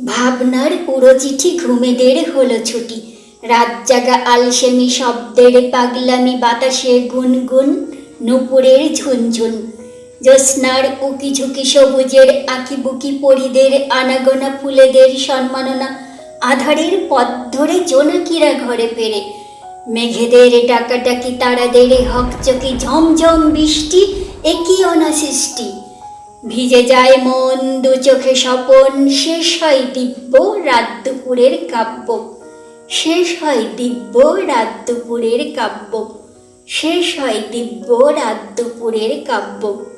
ভাবনার পুরো চিঠি ঘুমেদের হলো ছুটি, রাত জাগা আলসেমি শব্দের পাগলামি, বাতাসে গুনগুন নুপুরের ঝুনঝুন, জ্যোৎস্নার উকি ঝুঁকি সবুজের আঁকিবুকি পরিদের আনাগোনা ফুলেদের সম্মাননা, আধারের পথ ধরে জোনাকিরা ঘরে ফেরে, মেঘেদের ডাকাডাকি তারাদের হকচকি ঝমঝম বৃষ্টি, একই অনাসৃষ্টি। ভিজে যায় মন দু চোখে স্বপন, শেষ হয় দিব্য রাত দুপুরের কাব্য, শেষ হয় দিব্য রাত দুপুরের কাব্য, শেষ হয় দিব্য রাত দুপুরের কাব্য।